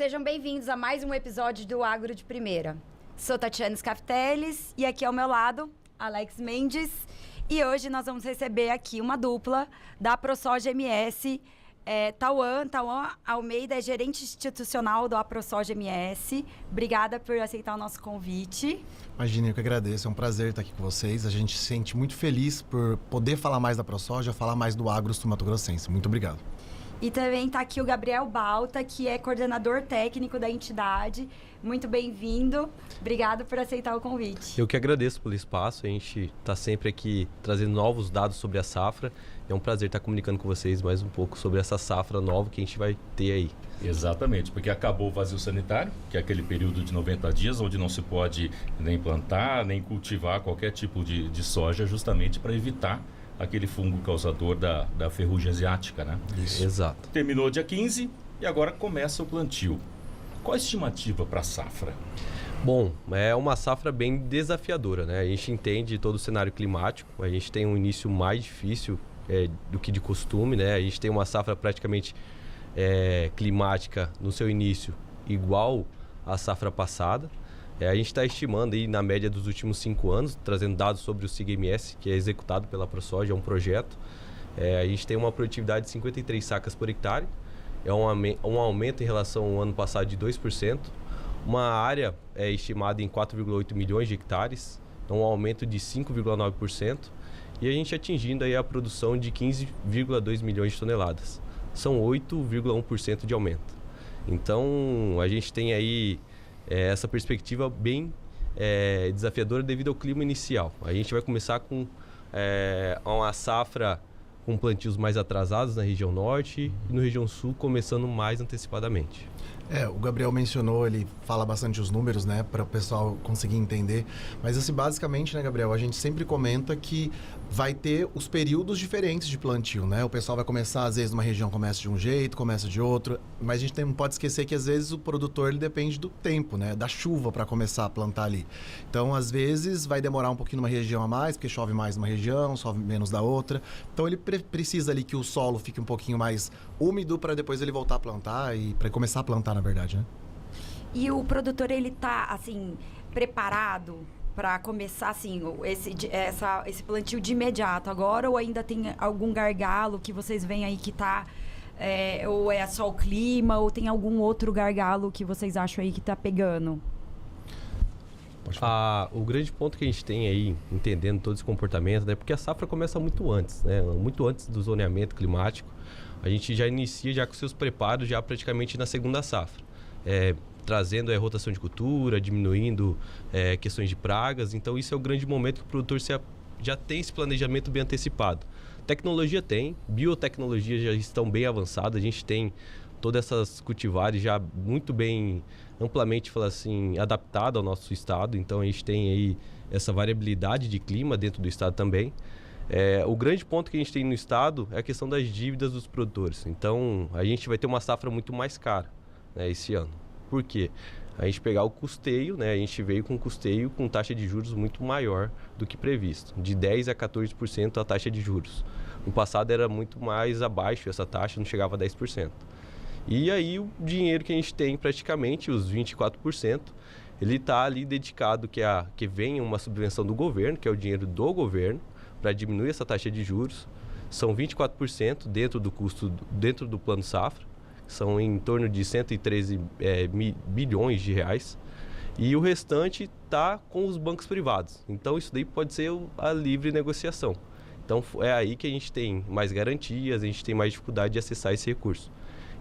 sejam bem-vindos a mais um episódio do Agro de Primeira. Sou Tatiana Scafteles e aqui ao meu lado, Alex Mendes. E hoje nós vamos receber aqui uma dupla da AproSoja MS. Tauan Almeida é gerente institucional do AproSoja MS. Obrigada por aceitar o nosso convite. Imagina, eu que agradeço. É um prazer estar aqui com vocês. A gente se sente muito feliz por poder falar mais da AproSoja, falar mais do agro sul-mato-grossense. Muito obrigado. E também está aqui o Gabriel Balta, que é coordenador técnico da entidade. Muito bem-vindo. Obrigado por aceitar o convite. Eu que agradeço pelo espaço. A gente está sempre aqui trazendo novos dados sobre a safra. É um prazer estar comunicando com vocês mais um pouco sobre essa safra nova que a gente vai ter aí. Exatamente, porque acabou o vazio sanitário, que é aquele período de 90 dias onde não se pode nem plantar, nem cultivar qualquer tipo de soja, justamente para evitar aquele fungo causador da ferrugem asiática, né? Isso. Exato. Terminou dia 15 e agora começa o plantio. Qual a estimativa para a safra? Bom, é uma safra bem desafiadora, né? A gente entende todo o cenário climático, a gente tem um início mais difícil do que de costume, né? A gente tem uma safra praticamente climática no seu início igual à safra passada. A gente está estimando aí na média dos últimos 5 anos, trazendo dados sobre o SIG-MS, que é executado pela AproSoja, é um projeto. A gente tem uma produtividade de 53 sacas por hectare, é um aumento em relação ao ano passado de 2%. Uma área estimada em 4,8 milhões de hectares, então um aumento de 5,9%. E a gente atingindo aí a produção de 15,2 milhões de toneladas. São 8,1% de aumento. Então a gente tem aí essa perspectiva bem desafiadora devido ao clima inicial. A gente vai começar com uma safra com plantios mais atrasados na região norte e na região sul começando mais antecipadamente. O Gabriel mencionou, ele fala bastante os números, né, para o pessoal conseguir entender. Mas assim, basicamente, né, Gabriel, a gente sempre comenta que vai ter os períodos diferentes de plantio, né? O pessoal vai começar, às vezes, numa região começa de um jeito, começa de outro. Mas a gente não pode esquecer que, às vezes, o produtor ele depende do tempo, né? Da chuva para começar a plantar ali. Então, às vezes, vai demorar um pouquinho numa região a mais, porque chove mais numa região, chove menos da outra. Então, ele precisa ali que o solo fique um pouquinho mais úmido para depois ele voltar a plantar e para começar a plantar, na verdade, né? E o produtor, ele tá, assim, preparado para começar, assim, esse plantio de imediato agora, ou ainda tem algum gargalo que vocês veem aí que tá, ou é só o clima, ou tem algum outro gargalo que vocês acham aí que tá pegando? O grande ponto que a gente tem aí, entendendo todo esse comportamento, né, porque a safra começa muito antes, né, muito antes do zoneamento climático. A gente já inicia já com seus preparos já praticamente na segunda safra, trazendo a rotação de cultura, diminuindo questões de pragas. Então isso é o grande momento que o produtor já tem esse planejamento bem antecipado. Tecnologia tem, biotecnologias já estão bem avançadas, a gente tem todas essas cultivares já muito bem, amplamente adaptadas ao nosso estado. Então a gente tem aí essa variabilidade de clima dentro do estado também. O grande ponto que a gente tem no estado é a questão das dívidas dos produtores. Então a gente vai ter uma safra muito mais cara, né, esse ano. Por quê? A gente pegar o custeio, né, a gente veio com custeio com taxa de juros muito maior do que previsto, de 10% a 14% a taxa de juros. No passado era muito mais abaixo essa taxa, não chegava a 10%. E aí o dinheiro que a gente tem praticamente, os 24%, ele está ali dedicado que venha uma subvenção do governo, que é o dinheiro do governo, para diminuir essa taxa de juros. São 24% dentro do custo, dentro do plano safra, são em torno de 113 bilhões de reais. E o restante está com os bancos privados. Então isso daí pode ser a livre negociação. Então é aí que a gente tem mais garantias, a gente tem mais dificuldade de acessar esse recurso.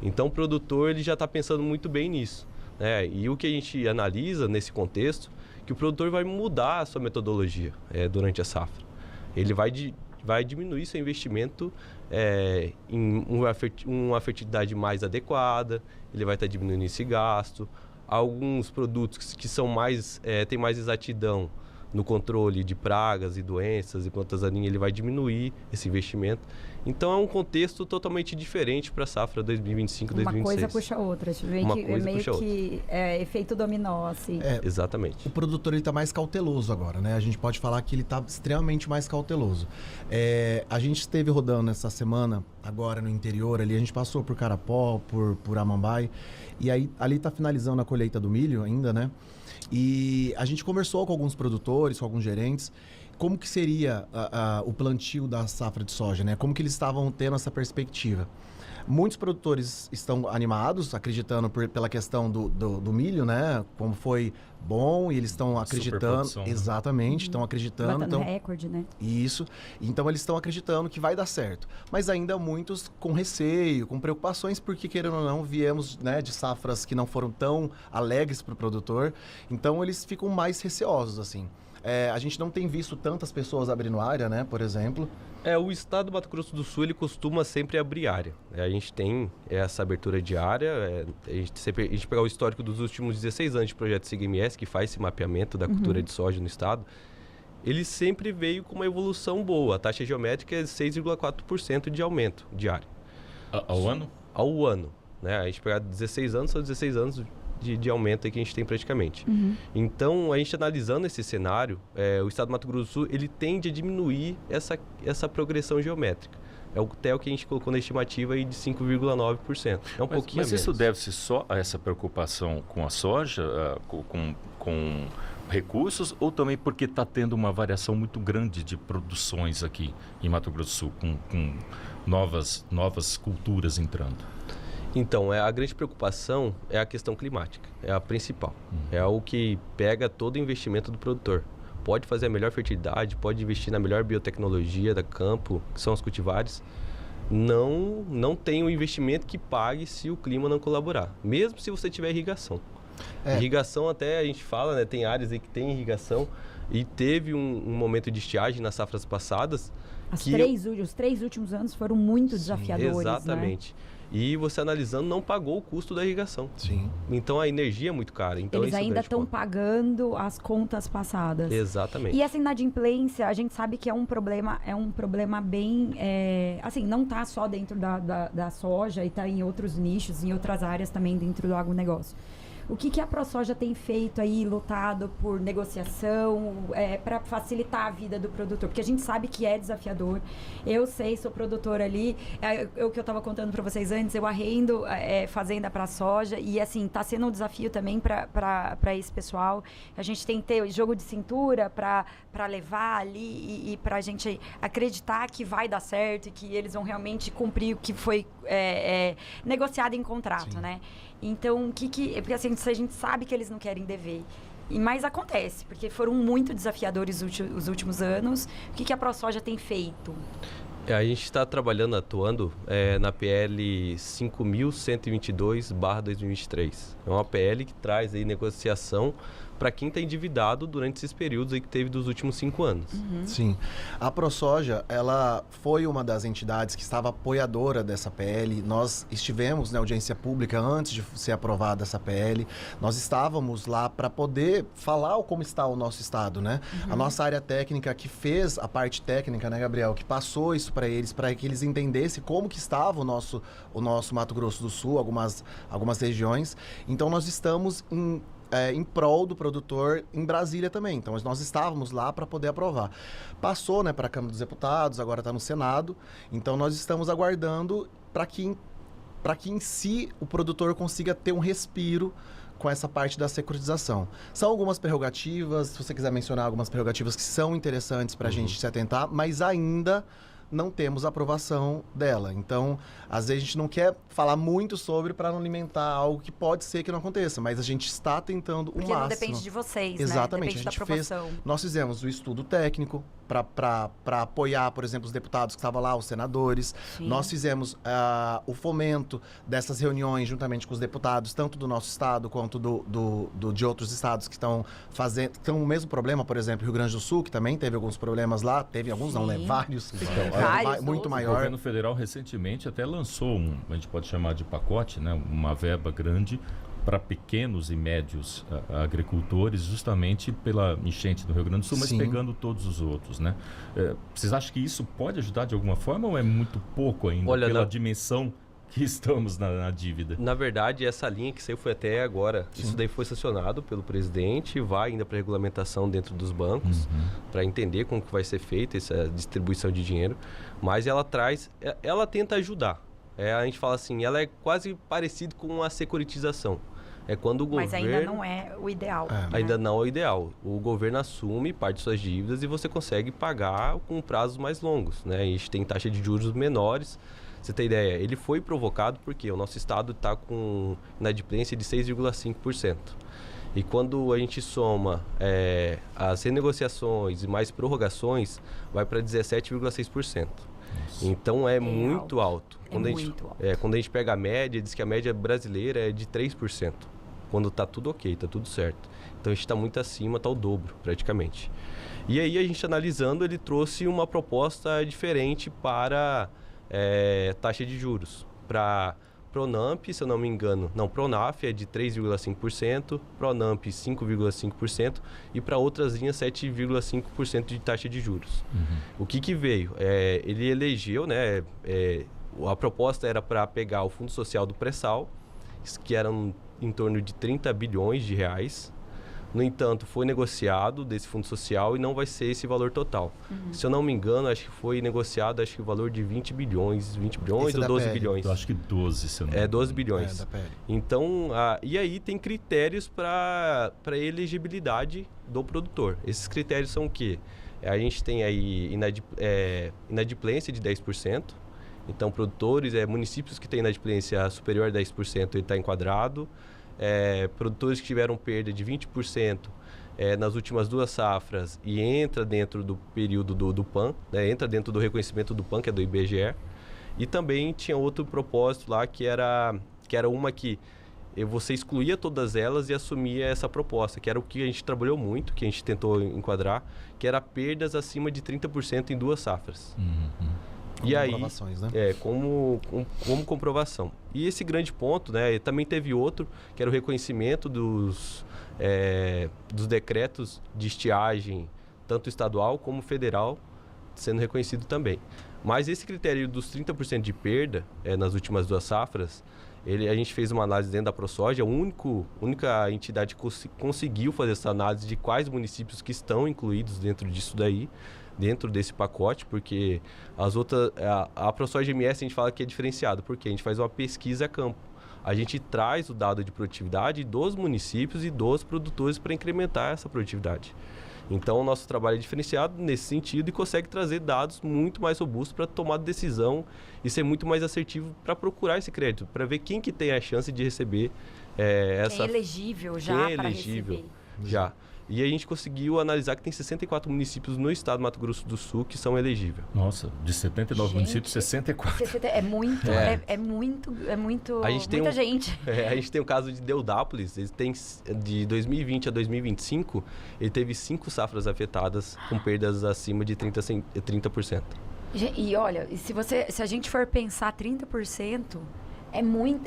Então o produtor ele já está pensando muito bem nisso, né? E o que a gente analisa nesse contexto, que o produtor vai mudar a sua metodologia durante a safra. Ele vai diminuir seu investimento em uma fertilidade mais adequada, ele vai estar diminuindo esse gasto. Alguns produtos que são têm mais exatidão no controle de pragas e doenças e plantas daninhas, ele vai diminuir esse investimento. Então é um contexto totalmente diferente para a safra 2025-2026. Uma coisa puxa a outra. Efeito dominó, assim. Exatamente. O produtor está mais cauteloso agora, né? A gente pode falar que ele está extremamente mais cauteloso. A gente esteve rodando essa semana, agora no interior ali, a gente passou por Carapó, por Amambai, e aí ali está finalizando a colheita do milho ainda, né? E a gente conversou com alguns produtores, com alguns gerentes, como que seria o plantio da safra de soja, né? Como que eles estavam tendo essa perspectiva. Muitos produtores estão animados, acreditando pela questão do milho, né? Como foi bom, e eles estão acreditando. Exatamente, estão acreditando. Batendo recorde, né? Isso. Então eles estão acreditando que vai dar certo. Mas ainda muitos com receio, com preocupações, porque, querendo ou não, viemos, né, de safras que não foram tão alegres para o produtor. Então eles ficam mais receosos, assim. A gente não tem visto tantas pessoas abrindo área, né, por exemplo. O estado do Mato Grosso do Sul, ele costuma sempre abrir área. A gente tem essa abertura de área. A gente pegar o histórico dos últimos 16 anos de projeto SIG-MS, que faz esse mapeamento da cultura de soja no estado, ele sempre veio com uma evolução boa. A taxa geométrica é 6,4% de aumento de área. Ao ano? Ao ano. Né? A gente pegar 16 anos, são 16 anos de aumento aí que a gente tem praticamente. Então, a gente analisando esse cenário, o estado do Mato Grosso do Sul, ele tende a diminuir essa progressão geométrica. Até o que a gente colocou na estimativa aí de 5,9%. É um pouquinho Mas menos. isso deve-se só a essa preocupação com a soja, com recursos, ou também porque está tendo uma variação muito grande de produções aqui em Mato Grosso do Sul, com novas culturas entrando? Então, a grande preocupação é a questão climática, é a principal. É o que pega todo o investimento do produtor. Pode fazer a melhor fertilidade, pode investir na melhor biotecnologia da campo, que são os cultivares. Não tem um investimento que pague se o clima não colaborar, mesmo se você tiver irrigação. Irrigação, até a gente fala, né, tem áreas aí que tem irrigação e teve um momento de estiagem nas safras passadas. Os 3 últimos anos foram muito desafiadores. Exatamente. Né? E você analisando, não pagou o custo da irrigação. Sim. Então a energia é muito cara. Então, eles ainda estão pagando as contas passadas. Exatamente. E essa inadimplência, a gente sabe que é um problema bem... assim, não está só dentro da soja, e está em outros nichos, em outras áreas também dentro do agronegócio. O que a ProSoja tem feito aí, lutado por negociação, para facilitar a vida do produtor? Porque a gente sabe que é desafiador. Eu sei, sou produtora ali. O que eu estava contando para vocês antes, eu arrendo fazenda para soja. E, assim, está sendo um desafio também para esse pessoal. A gente tem que ter jogo de cintura para levar ali e para a gente acreditar que vai dar certo e que eles vão realmente cumprir o que foi negociado em contrato, né? Então, porque assim, a gente sabe que eles não querem dever. Mas acontece, porque foram muito desafiadores os últimos anos. O que a ProSoja tem feito? A gente está atuando na PL 5.122/2023. É uma PL que traz aí negociação para quem está endividado durante esses períodos aí que teve dos últimos 5 anos. Sim. A ProSoja, ela foi uma das entidades que estava apoiadora dessa PL. Nós estivemos na audiência pública antes de ser aprovada essa PL. Nós estávamos lá para poder falar como está o nosso estado, né? A nossa área técnica que fez a parte técnica, né, Gabriel? Que passou isso para que eles entendessem como que estava o nosso Mato Grosso do Sul, algumas regiões. Então, nós estamos em prol do produtor em Brasília também. Então, nós estávamos lá para poder aprovar. Passou, né, para a Câmara dos Deputados, agora está no Senado. Então, nós estamos aguardando para que em si o produtor consiga ter um respiro com essa parte da securitização. São algumas prerrogativas, se você quiser mencionar algumas prerrogativas que são interessantes para a gente se atentar, mas ainda não temos aprovação dela. Então, às vezes a gente não quer falar muito sobre para não alimentar algo que pode ser que não aconteça, mas a gente está tentando o máximo. Porque não depende de vocês, exatamente, né? Depende da aprovação. Nós fizemos o estudo técnico para apoiar, por exemplo, os deputados que estavam lá, os senadores. Sim. Nós fizemos o fomento dessas reuniões juntamente com os deputados, tanto do nosso estado quanto de outros estados que estão o mesmo problema, por exemplo, Rio Grande do Sul, que também teve alguns problemas lá, teve alguns, não, né? Vários. Muito maior. O governo federal recentemente até lançou a gente pode chamar de pacote, né? Uma verba grande para pequenos e médios agricultores, justamente pela enchente do Rio Grande do Sul, mas Sim. pegando todos os outros, né? Vocês acham que isso pode ajudar de alguma forma ou é muito pouco ainda, Olha, pela dimensão que estamos na dívida? Na verdade, essa linha que saiu foi até agora. Sim. Isso daí foi sancionado pelo presidente, vai ainda para regulamentação dentro dos bancos, para entender como que vai ser feita essa distribuição de dinheiro. Mas ela tenta ajudar. A gente fala assim, ela é quase parecida com a securitização. É quando o Mas governo... ainda não é o ideal. É. né? Ainda não é o ideal. O governo assume parte de suas dívidas e você consegue pagar com prazos mais longos, né? A gente tem taxa de juros menores. Você tem ideia? Ele foi provocado porque o nosso estado está com inadimplência de 6,5%. E quando a gente soma as renegociações e mais prorrogações, vai para 17,6%. Então é muito alto. Quando a gente pega a média, diz que a média brasileira é de 3%. Quando está tudo ok, está tudo certo. Então a gente está muito acima, está o dobro praticamente. E aí a gente analisando, ele trouxe uma proposta diferente para taxa de juros. Para Pronamp, se eu não me engano, Pronaf é de 3,5%, Pronamp 5,5% e para outras linhas 7,5% de taxa de juros. O que veio? Ele elegeu, né? A proposta era para pegar o Fundo Social do Pré-Sal, que era em torno de 30 bilhões de reais. No entanto, foi negociado desse fundo social e não vai ser esse valor total. Se eu não me engano, acho que foi negociado o valor de 20 bilhões Esse ou da 12 PL. bilhões. Eu acho que 12, se eu não me engano. 12 bilhões. da PL. Então, e aí tem critérios para elegibilidade do produtor. Esses critérios são o quê? A gente tem aí inadimplência de 10%. Então, produtores, municípios que têm inadimplência superior a 10%, ele está enquadrado. Produtores que tiveram perda de 20% nas últimas 2 safras e entra dentro do período do PAN, né? Entra dentro do reconhecimento do PAN, que é do IBGE. E também tinha outro propósito lá, que era uma que você excluía todas elas e assumia essa proposta, que era o que a gente trabalhou muito, que a gente tentou enquadrar, que era perdas acima de 30% em 2 safras. E aí, comprovações, né? como comprovação. E esse grande ponto, né, também teve outro, que era o reconhecimento dos decretos de estiagem, tanto estadual como federal, sendo reconhecido também. Mas esse critério dos 30% de perda nas últimas 2 safras, a gente fez uma análise dentro da ProSoja, a única entidade que conseguiu fazer essa análise de quais municípios que estão incluídos dentro disso daí, dentro desse pacote, porque as outras, a ProSoja MS a gente fala que é diferenciado, porque a gente faz uma pesquisa a campo. A gente traz o dado de produtividade dos municípios e dos produtores para incrementar essa produtividade. Então, o nosso trabalho é diferenciado nesse sentido e consegue trazer dados muito mais robustos para tomar decisão e ser muito mais assertivo para procurar esse crédito, para ver quem que tem a chance de receber essa... Quem é elegível já Quem é para elegível receber. já. E a gente conseguiu analisar que tem 64 municípios no estado do Mato Grosso do Sul que são elegíveis. Nossa, de 79 Gente, municípios, 64. É muito, A gente tem muita gente. A gente tem o caso de Deodápolis, ele tem de 2020 a 2025, ele teve 5 safras afetadas com perdas acima de 30%. E olha, se a gente for pensar 30%, é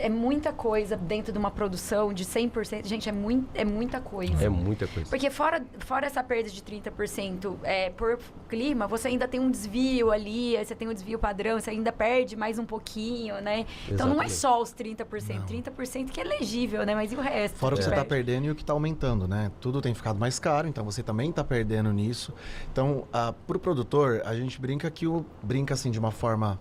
muita coisa dentro de uma produção de 100%. Gente, é muita coisa. É muita coisa. Porque fora essa perda de 30% por clima, você ainda tem um desvio ali, você tem um desvio padrão, você ainda perde mais um pouquinho, né? Então não é Exatamente. só os 30%. 30% que é elegível, né? Mas e o resto? Fora o que você está perde? perdendo e o que está aumentando, né? Tudo tem ficado mais caro, então você também está perdendo nisso. Então, para o produtor, a gente brinca assim de uma forma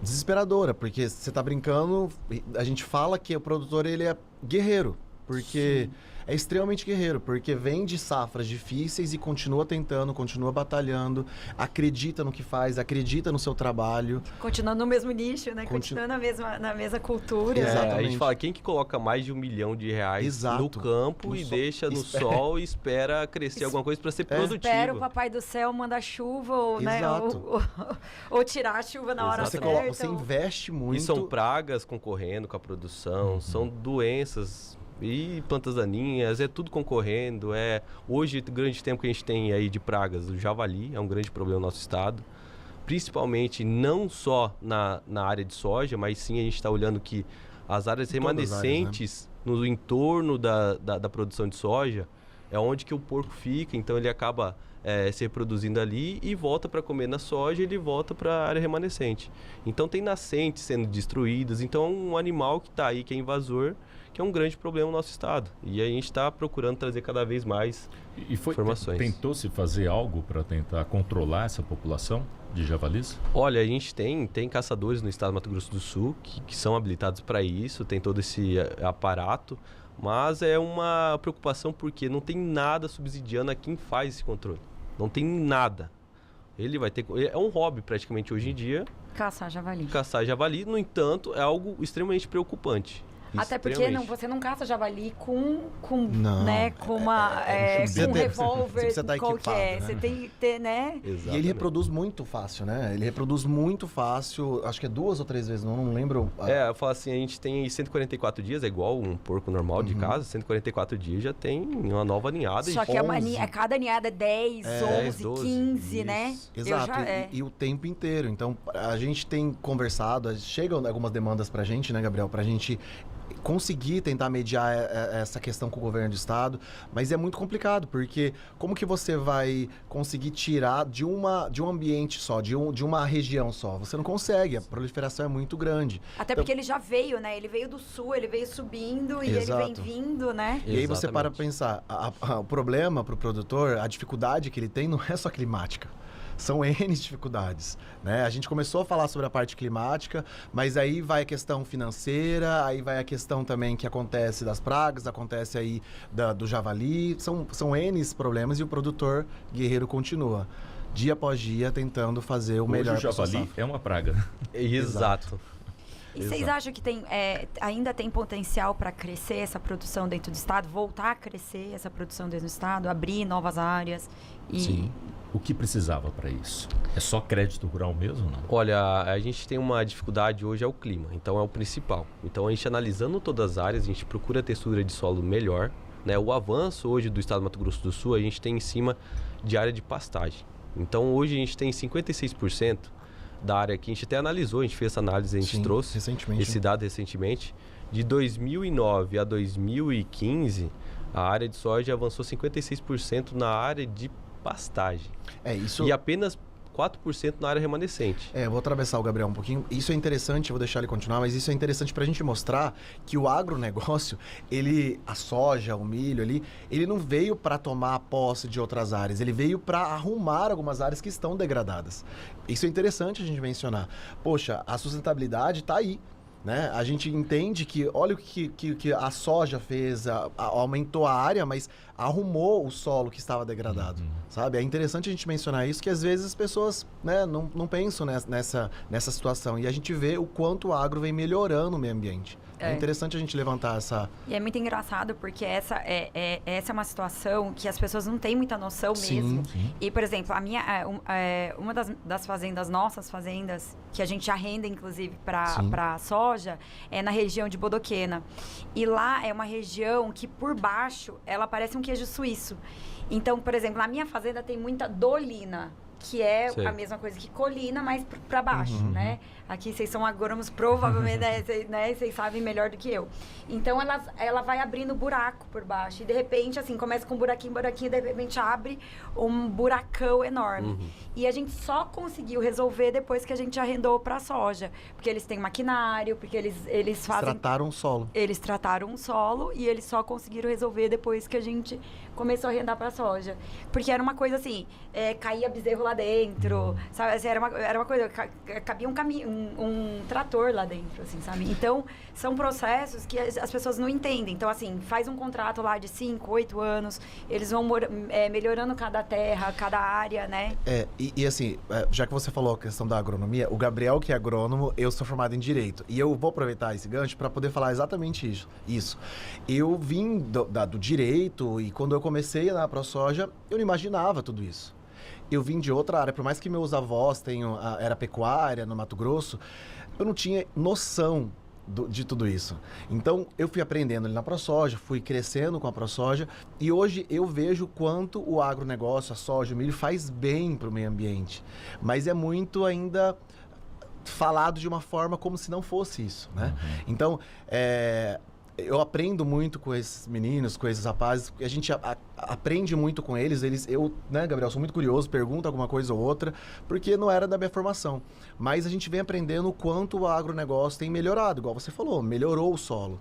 desesperadora, porque você está brincando, a gente fala que o produtor ele é guerreiro, porque é extremamente guerreiro, porque vem de safras difíceis e continua tentando, continua batalhando, acredita no que faz, acredita no seu trabalho. Continuando no mesmo nicho, né? Continuando na mesma cultura. Exato. A Exatamente. gente fala, quem que coloca mais de R$1 milhão Exato. no campo No e sol. deixa no sol e espera crescer alguma coisa para ser produtivo? Espera o papai do céu mandar chuva ou, né, Exato. ou tirar a chuva na hora Você, certa. você investe muito. E são pragas concorrendo com a produção, são doenças e plantas daninhas, é tudo concorrendo. Hoje, o grande tempo que a gente tem aí de pragas, o javali é um grande problema no nosso estado. Principalmente não só na área de soja, mas sim a gente está olhando que as áreas Em todas as áreas, remanescentes no entorno da produção de soja, é onde que o porco fica, então ele acaba se reproduzindo ali e volta para comer na soja, ele volta para a área remanescente. Então tem nascentes sendo destruídas, então é um animal que está aí, que é invasor, que é um grande problema no nosso estado. E a gente está procurando trazer cada vez mais informações. Tentou-se fazer algo para tentar controlar essa população de javalis? Olha, a gente tem caçadores no estado do Mato Grosso do Sul que são habilitados para isso, tem todo esse aparato, mas é uma preocupação porque não tem nada subsidiando a quem faz esse controle. Não tem nada. Ele vai ter... É um hobby praticamente hoje em dia. Caçar javali. Caçar javali, no entanto, é algo extremamente preocupante. Até porque você não caça javali com Não. né, com uma com um revólver você tá qualquer. equipado, né? Você tem que ter, né? Exatamente. E ele reproduz muito fácil, né? Ele reproduz muito fácil, acho que é 2 ou 3 vezes, não lembro. Eu falo assim, a gente tem 144 dias, é igual um porco normal de casa, 144 dias já tem uma nova ninhada. Só que cada ninhada é 10, 11, 12, 15, isso. né? Exato, e o tempo inteiro. Então, a gente tem conversado, chegam algumas demandas pra gente, né, Gabriel? Pra gente conseguir tentar mediar essa questão com o governo do estado, mas é muito complicado, porque como que você vai conseguir tirar de um ambiente só, de uma região só? Você não consegue, a proliferação é muito grande. Até porque ele já veio, né? Ele veio do sul, ele veio subindo e Exato. ele vem vindo, né? E aí você Exatamente. para pensar, o problema para o produtor, a dificuldade que ele tem não é só climática. São N dificuldades, né? A gente começou a falar sobre a parte climática, mas aí vai a questão financeira, aí vai a questão também que acontece das pragas, acontece aí do javali, são N problemas e o produtor guerreiro continua, dia após dia, tentando fazer o melhor Hoje o pra sua javali safra. é uma praga. Exato. E vocês acham que ainda tem potencial para crescer essa produção dentro do estado, voltar a crescer essa produção dentro do estado, abrir novas áreas? Sim. O que precisava para isso? É só crédito rural mesmo, não? Olha, a gente tem uma dificuldade hoje, é o clima, então é o principal. Então a gente analisando todas as áreas, a gente procura a textura de solo melhor, né? O avanço hoje do estado do Mato Grosso do Sul, a gente tem em cima de área de pastagem. Então hoje a gente tem 56% da área que a gente até analisou, a gente fez essa análise, a gente Sim, trouxe recentemente. esse dado recentemente. De 2009 a 2015, a área de soja avançou 56% na área de pastagem. Isso... E apenas 4% na área remanescente. Vou atravessar o Gabriel um pouquinho. Isso é interessante, eu vou deixar ele continuar, mas isso é interessante para a gente mostrar que o agronegócio, a soja, o milho ali, ele não veio para tomar posse de outras áreas, ele veio para arrumar algumas áreas que estão degradadas. Isso é interessante a gente mencionar. Poxa, a sustentabilidade está aí. Né? A gente entende que, olha o que a soja fez, aumentou a área, mas arrumou o solo que estava degradado, sabe? É interessante a gente mencionar isso, que às vezes as pessoas, né, não pensam nessa situação. E a gente vê o quanto o agro vem melhorando o meio ambiente. É interessante a gente levantar essa... E é muito engraçado, porque essa é uma situação que as pessoas não têm muita noção mesmo. Sim. E, por exemplo, uma das fazendas, nossas fazendas, que a gente arrenda, inclusive, para soja, é na região de Bodoquena. E lá é uma região que, por baixo, ela parece um queijo suíço. Então, por exemplo, na minha fazenda tem muita dolina, que é a mesma coisa que colina, mas para baixo, né? Aqui vocês são agrônomos, provavelmente, né? Vocês sabem melhor do que eu. Então, ela vai abrindo buraco por baixo. E, de repente, assim, começa com buraquinho, de repente abre um buracão enorme. E a gente só conseguiu resolver depois que a gente arrendou para soja. Porque eles têm maquinário, porque eles fazem... Trataram o solo. Eles trataram o solo e eles só conseguiram resolver depois que a gente começou a arrendar para soja. Porque era uma coisa assim, caía bezerro lá dentro, sabe? Assim, era uma coisa, cabia um trator lá dentro, assim, sabe? Então, são processos que as pessoas não entendem. Então, assim, faz um contrato lá de 5, 8 anos, eles vão melhorando cada terra, cada área, né? E assim, já que você falou a questão da agronomia, o Gabriel, que é agrônomo, eu sou formado em Direito. E eu vou aproveitar esse gancho para poder falar exatamente isso. Eu vim do Direito e quando eu comecei na ProSoja, eu não imaginava tudo isso. Eu vim de outra área, por mais que meus avós era pecuária no Mato Grosso, eu não tinha noção de tudo isso. Então, eu fui aprendendo ali na ProSoja, fui crescendo com a ProSoja e hoje eu vejo quanto o agronegócio, a soja, o milho faz bem para o meio ambiente. Mas é muito ainda falado de uma forma como se não fosse isso, né? Então, eu aprendo muito com esses meninos, com esses rapazes, porque a gente aprende muito com eles. Eu, né, Gabriel, sou muito curioso, pergunto alguma coisa ou outra, porque não era da minha formação. Mas a gente vem aprendendo o quanto o agronegócio tem melhorado, igual você falou, melhorou o solo,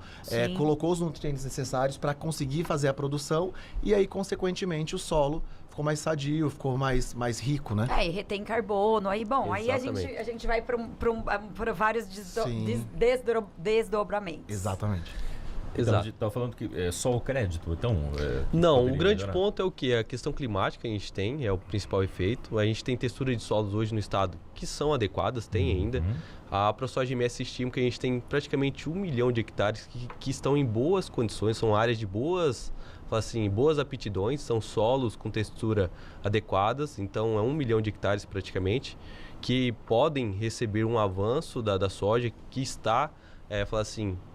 colocou os nutrientes necessários para conseguir fazer a produção e aí, consequentemente, o solo ficou mais sadio, ficou mais rico, né? E retém carbono. Aí, bom, Exatamente. aí a gente vai para vários desdobramentos. Exatamente. Então, a Exato. gente estava falando que é só o crédito, então... Não, poderia o grande melhorar? ponto é o que? A questão climática que a gente tem, é o principal efeito. A gente tem textura de solos hoje no estado que são adequadas, tem ainda. A ProSoja MS estima que a gente tem praticamente 1 milhão de hectares que estão em boas condições, são áreas de boas aptidões, são solos com textura adequadas, então é 1 milhão de hectares praticamente, que podem receber um avanço da soja que está,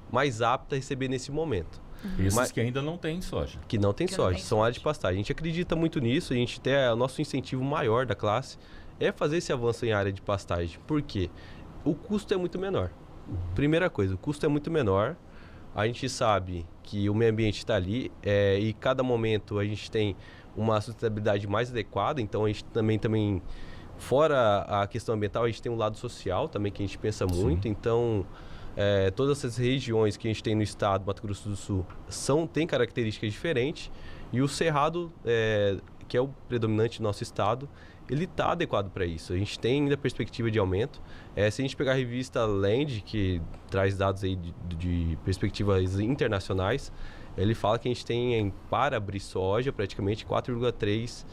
mais apta a receber nesse momento. Esses que ainda não têm soja. Que não tem Que não soja, tem são áreas de soja. pastagem. A gente acredita muito nisso, a gente tem o nosso incentivo maior da classe é fazer esse avanço em área de pastagem. Por quê? O custo é muito menor. Primeira coisa, o custo é muito menor. A gente sabe que o meio ambiente está ali e cada momento a gente tem uma sustentabilidade mais adequada, então a gente também fora a questão ambiental, a gente tem um lado social também que a gente pensa muito, então todas essas regiões que a gente tem no estado do Mato Grosso do Sul têm características diferentes e o cerrado, que é o predominante do nosso estado, ele está adequado para isso. A gente tem ainda perspectiva de aumento. Se a gente pegar a revista Land, que traz dados aí de perspectivas internacionais, ele fala que a gente tem para abrir soja praticamente 4,3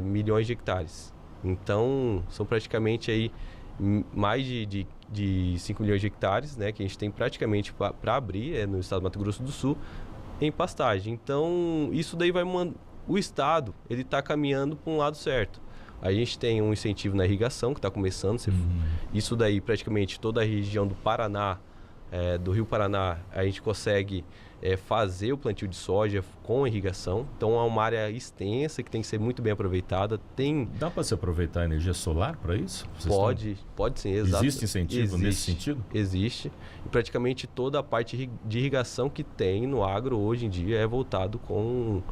milhões de hectares. Então, são praticamente aí mais de 5 milhões de hectares, né, que a gente tem praticamente para abrir no estado do Mato Grosso do Sul em pastagem. Então, isso daí o estado ele está caminhando para um lado certo. A gente tem um incentivo na irrigação que está começando. Isso daí, praticamente toda a região do Paraná, do Rio Paraná, a gente consegue fazer o plantio de soja com irrigação. Então, é uma área extensa que tem que ser muito bem aproveitada. Dá para se aproveitar a energia solar para isso? Pode sim, exato. Existe incentivo nesse sentido? Existe. E praticamente toda a parte de irrigação que tem no agro hoje em dia é voltado com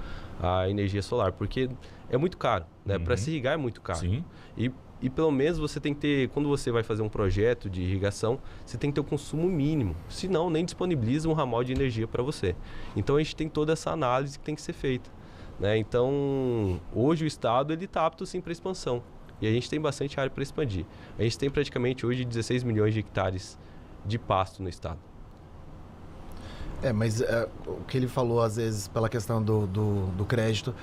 a energia solar, porque é muito caro, né? Para se irrigar é muito caro. Sim. E pelo menos você tem que ter, quando você vai fazer um projeto de irrigação, você tem que ter o consumo mínimo, senão nem disponibiliza um ramal de energia para você. Então a gente tem toda essa análise que tem que ser feita, né? Então hoje o estado ele está apto sim para expansão e a gente tem bastante área para expandir. A gente tem praticamente hoje 16 milhões de hectares de pasto no estado. Mas o que ele falou, às vezes, pela questão do crédito,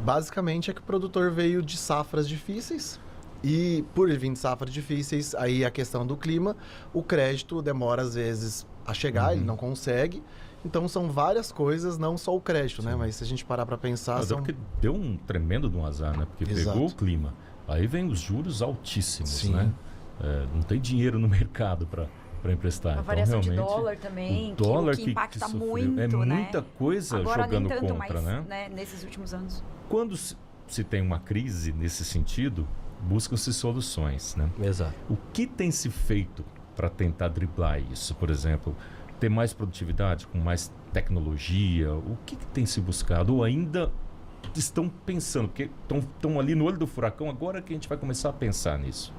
basicamente é que o produtor veio de safras difíceis e, por ele vir de safras difíceis, aí a questão do clima, o crédito demora, às vezes, a chegar, ele não consegue. Então, são várias coisas, não só o crédito, né? Mas se a gente parar para pensar... Porque deu um tremendo de um azar, né? Porque pegou o clima, aí vem os juros altíssimos, né? Não tem dinheiro no mercado para emprestar. A variação então, de realmente, dólar também, o dólar que impacta sofreu. muito, é né? muita coisa Agora jogando nem tanto contra, mais, né? Nesses últimos anos. Quando se tem uma crise nesse sentido, buscam-se soluções, né? Exato. O que tem se feito para tentar driblar isso? Por exemplo, ter mais produtividade, com mais tecnologia? O que tem se buscado? Ou ainda estão pensando? Porque estão ali no olho do furacão, agora que a gente vai começar a pensar nisso.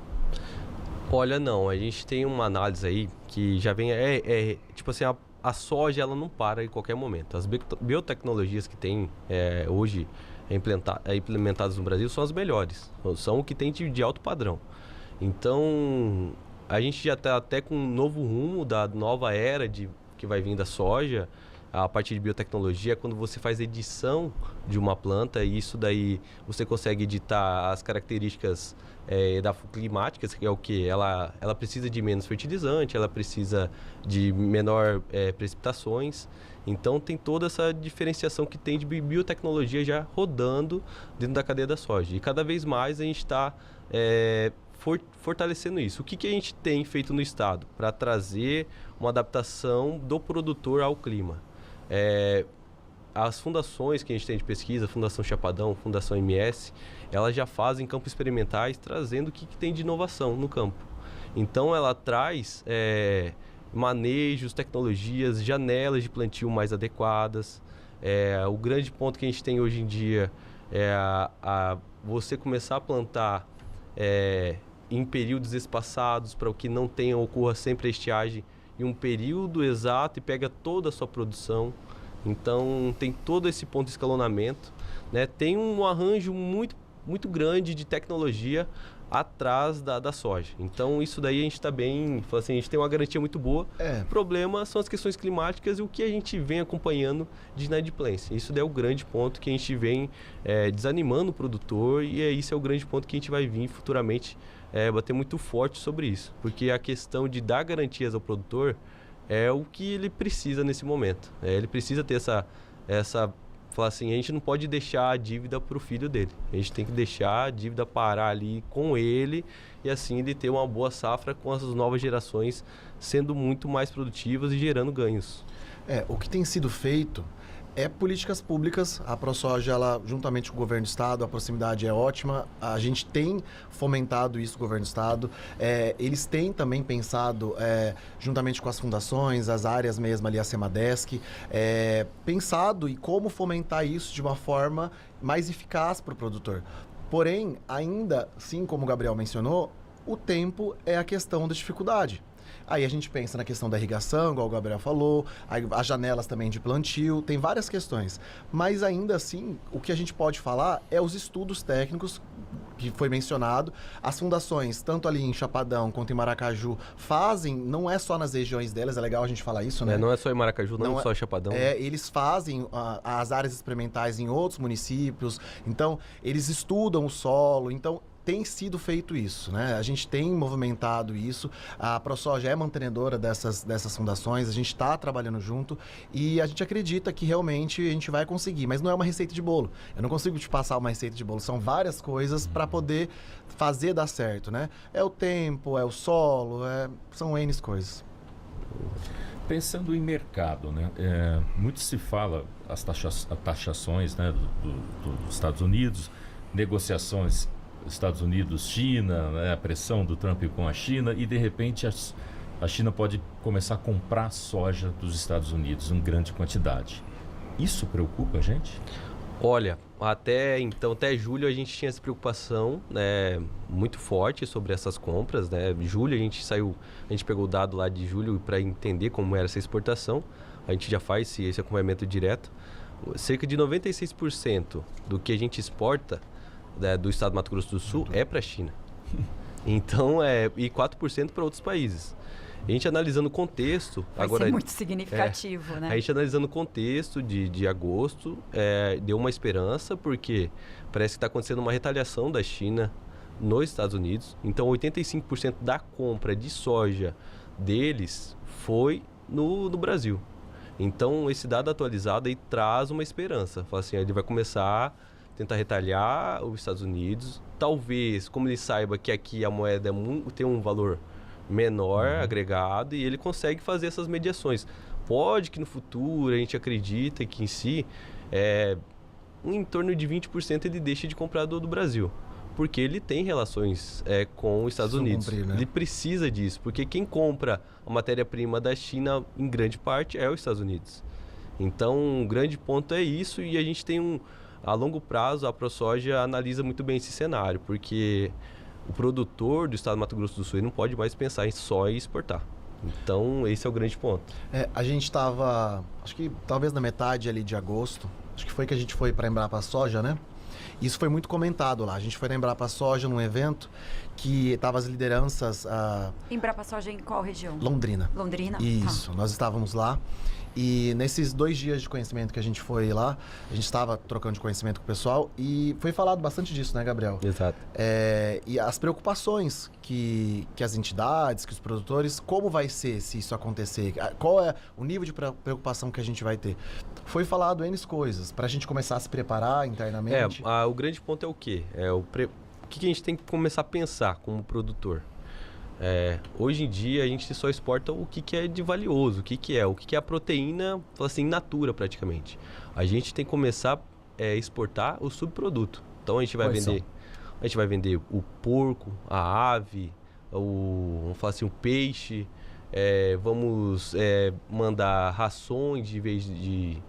Olha, não, a gente tem uma análise aí que já vem, tipo assim, a soja ela não para em qualquer momento. As biotecnologias que tem hoje implementadas no Brasil são as melhores, são o que tem de alto padrão. Então, a gente já está até com um novo rumo da nova era que vai vir da soja, a partir de biotecnologia, quando você faz edição de uma planta, e isso daí você consegue editar as características climáticas, que é o que? Ela precisa de menos fertilizante, ela precisa de menor precipitações. Então tem toda essa diferenciação que tem de biotecnologia já rodando dentro da cadeia da soja. E cada vez mais a gente está fortalecendo isso. O que a gente tem feito no estado para trazer uma adaptação do produtor ao clima? As fundações que a gente tem de pesquisa, Fundação Chapadão, Fundação MS, elas já fazem campos experimentais trazendo o que tem de inovação no campo. Então ela traz manejos, tecnologias, janelas de plantio mais adequadas. O grande ponto que a gente tem hoje em dia é você começar a plantar em períodos espaçados para que não ocorra sempre a estiagem em um período exato e pega toda a sua produção. Então tem todo esse ponto de escalonamento, né? Tem um arranjo muito, muito grande de tecnologia atrás da soja. Então isso daí a gente está bem, assim, a gente tem uma garantia muito boa. O problema são as questões climáticas e o que a gente vem acompanhando de inadimplência. Isso daí é o grande ponto que a gente vem desanimando o produtor e isso é o grande ponto que a gente vai vir futuramente bater muito forte sobre isso. Porque a questão de dar garantias ao produtor é o que ele precisa nesse momento. Ele precisa ter falar assim, a gente não pode deixar a dívida para o filho dele. A gente tem que deixar a dívida parar ali com ele e assim ele ter uma boa safra com as novas gerações sendo muito mais produtivas e gerando ganhos. O que tem sido feito é políticas públicas. A ProSoja, ela, juntamente com o governo do estado, a proximidade é ótima. A gente tem fomentado isso, o governo do estado. Eles têm também pensado, juntamente com as fundações, as áreas mesmo ali, a Semadesc, pensado em como fomentar isso de uma forma mais eficaz para o produtor. Porém, ainda, sim, como o Gabriel mencionou, o tempo é a questão da dificuldade. Aí a gente pensa na questão da irrigação, igual o Gabriel falou, as janelas também de plantio, tem várias questões. Mas ainda assim, o que a gente pode falar é os estudos técnicos que foi mencionado. As fundações, tanto ali em Chapadão quanto em Maracaju, fazem, não é só nas regiões delas, é legal a gente falar isso, né? Não é só em Maracaju, não é só em Chapadão. Eles fazem as áreas experimentais em outros municípios, então eles estudam o solo, então tem sido feito isso, né? A gente tem movimentado isso, a ProSoja é mantenedora dessas fundações, a gente está trabalhando junto e a gente acredita que realmente a gente vai conseguir, mas não é uma receita de bolo. Eu não consigo te passar uma receita de bolo, são várias coisas para poder fazer dar certo, né? É o tempo, é o solo, são N coisas. Pensando em mercado, né? Muito se fala as taxações, né, dos Estados Unidos, negociações Estados Unidos, China, né, a pressão do Trump com a China e de repente a China pode começar a comprar soja dos Estados Unidos em grande quantidade. Isso preocupa a gente? Olha, até julho a gente tinha essa preocupação, né, muito forte sobre essas compras, né? Julho a gente pegou o dado lá de julho para entender como era essa exportação. A gente já faz esse acompanhamento direto. Cerca de 96% do que a gente exporta do estado do Mato Grosso do Sul é para a China. Então, e 4% para outros países. A gente analisando o contexto... Vai ser muito significativo, né? A gente analisando o contexto de agosto, deu uma esperança, porque parece que está acontecendo uma retaliação da China nos Estados Unidos. Então, 85% da compra de soja deles foi no Brasil. Então, esse dado atualizado aí traz uma esperança. Fala assim, ele vai começar tentar retalhar os Estados Unidos. Talvez, como ele saiba que aqui a moeda tem um valor menor agregado e ele consegue fazer essas mediações. Pode que no futuro a gente acredita que em si, em torno de 20% ele deixa de comprar do Brasil. Porque ele tem relações com os Estados Unidos. Cumprir, né? Ele precisa disso, porque quem compra a matéria-prima da China, em grande parte, é os Estados Unidos. Então, um grande ponto é isso e a gente tem a longo prazo, a ProSoja analisa muito bem esse cenário, porque o produtor do estado do Mato Grosso do Sul não pode mais pensar só em exportar. Então, esse é o grande ponto. A gente estava, acho que talvez na metade ali de agosto, acho que foi que a gente foi para a Embrapa Soja, né? Isso foi muito comentado lá. A gente foi na Embrapa Soja num evento que estava as lideranças... Embrapa Soja em qual região? Londrina. Londrina? Isso, nós estávamos lá. E nesses 2 dias de conhecimento que a gente foi lá, a gente estava trocando de conhecimento com o pessoal e foi falado bastante disso, né, Gabriel? Exato. E as preocupações que as entidades, que os produtores, como vai ser se isso acontecer? Qual é o nível de preocupação que a gente vai ter? Foi falado N coisas, para a gente começar a se preparar internamente. O grande ponto é o quê? O que a gente tem que começar a pensar como produtor? Hoje em dia a gente só exporta o que é de valioso, o que é a proteína, assim, in natura praticamente. A gente tem que começar a exportar o subproduto. Então a gente vai vender o porco, a ave, vamos falar assim, o peixe, vamos mandar rações de vez de...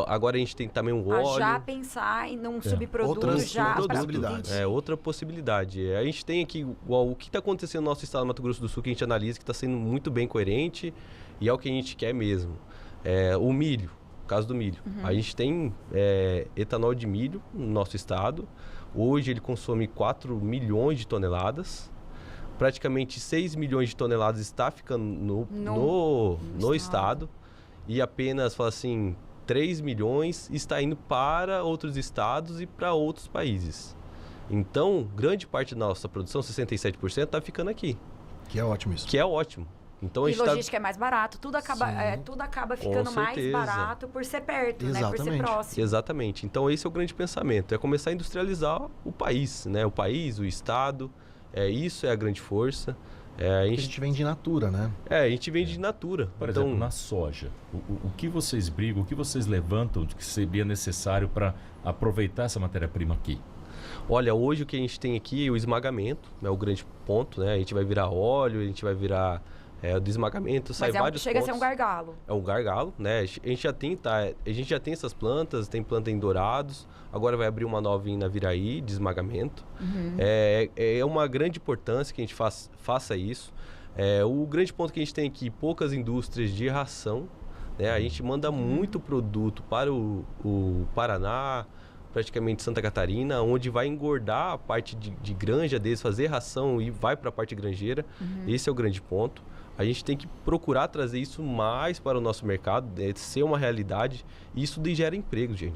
agora a gente tem também um óleo. Já pensar em um subproduto Outras já possibilidades. Outra possibilidade. A gente tem aqui o que está acontecendo no nosso estado do Mato Grosso do Sul, que a gente analisa, que está sendo muito bem coerente e é o que a gente quer mesmo. O milho, o caso do milho. A gente tem etanol de milho no nosso estado. Hoje ele consome 4 milhões de toneladas. Praticamente 6 milhões de toneladas está ficando no estado. E apenas, fala assim, 3 milhões está indo para outros estados e para outros países. Então, grande parte da nossa produção, 67%, está ficando aqui. Que é ótimo isso. Que é ótimo. Então, e logística é mais barato, tudo acaba ficando mais barato por ser perto, né? Por ser próximo. Exatamente. Então, esse é o grande pensamento, é começar a industrializar o país, né? O país, o estado, isso é a grande força. A gente vende in natura, né? A gente vende in natura. Por exemplo, na soja, o que vocês brigam, o que vocês levantam de que seria necessário para aproveitar essa matéria-prima aqui? Olha, hoje o que a gente tem aqui é o esmagamento, é o grande ponto, né? A gente vai virar óleo, a gente vai virar o desmagamento, sai vários chega pontos. a ser um gargalo. É um gargalo, né? A gente já tem essas plantas, tem planta em Dourados, agora vai abrir uma nova em Naviraí, de esmagamento. É uma grande importância que a gente faça isso. O grande ponto que a gente tem aqui, poucas indústrias de ração, né? A gente manda muito produto para o Paraná, praticamente Santa Catarina, onde vai engordar a parte de granja deles, fazer ração e vai para a parte granjeira. Esse é o grande ponto. A gente tem que procurar trazer isso mais para o nosso mercado, ser uma realidade. E isso gera emprego, gente.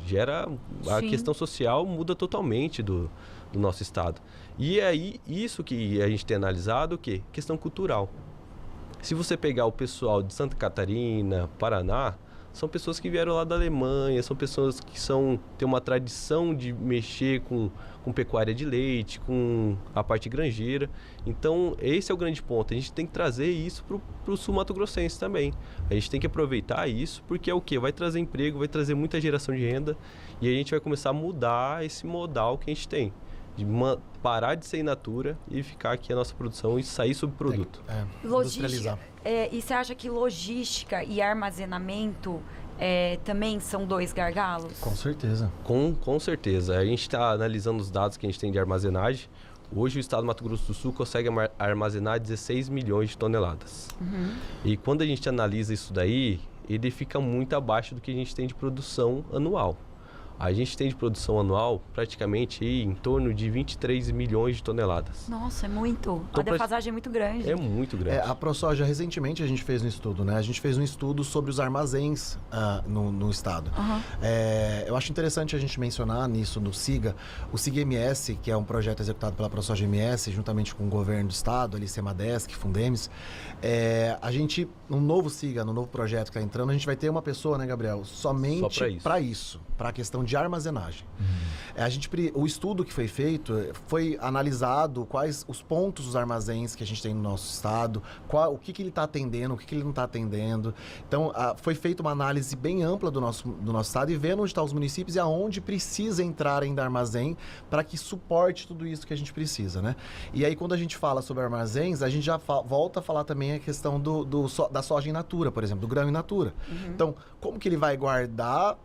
A questão social muda totalmente do nosso estado. E aí, isso que a gente tem analisado, o quê? Questão cultural. Se você pegar o pessoal de Santa Catarina, Paraná, são pessoas que vieram lá da Alemanha, são pessoas que têm uma tradição de mexer com pecuária de leite, com a parte granjeira. Então, esse é o grande ponto. A gente tem que trazer isso para o sul mato-grossense também. A gente tem que aproveitar isso, porque é o quê? Vai trazer emprego, vai trazer muita geração de renda e a gente vai começar a mudar esse modal que a gente tem. De parar de ser in natura e ficar aqui a nossa produção e sair subproduto. Logística. E você acha que logística e armazenamento também são dois gargalos? Com certeza. Com certeza. A gente está analisando os dados que a gente tem de armazenagem. Hoje o estado do Mato Grosso do Sul consegue armazenar 16 milhões de toneladas. E quando a gente analisa isso daí, ele fica muito abaixo do que a gente tem de produção anual. A gente tem de produção anual praticamente em torno de 23 milhões de toneladas. Nossa, é muito. Então, a defasagem é muito grande. É muito grande. A ProSoja, recentemente, a gente fez um estudo, né? A gente fez um estudo sobre os armazéns no estado. Eu acho interessante a gente mencionar nisso no SIGA. O SIGA-MS, que é um projeto executado pela ProSoja MS, juntamente com o governo do estado, ali, Semadesc, Fundemes. A gente, no novo SIGA, no novo projeto que está entrando, a gente vai ter uma pessoa, né, Gabriel? Somente para isso. Para a questão de armazenagem. O estudo que foi feito foi analisado quais os pontos dos armazéns que a gente tem no nosso estado, o que ele está atendendo, o que ele não está atendendo. Então, foi feita uma análise bem ampla do nosso estado e vendo onde estão os municípios e aonde precisa entrar ainda armazém para que suporte tudo isso que a gente precisa, né? E aí, quando a gente fala sobre armazéns, a gente já volta a falar também a questão da soja in natura, por exemplo, do grão in natura. Então, como que ele vai guardar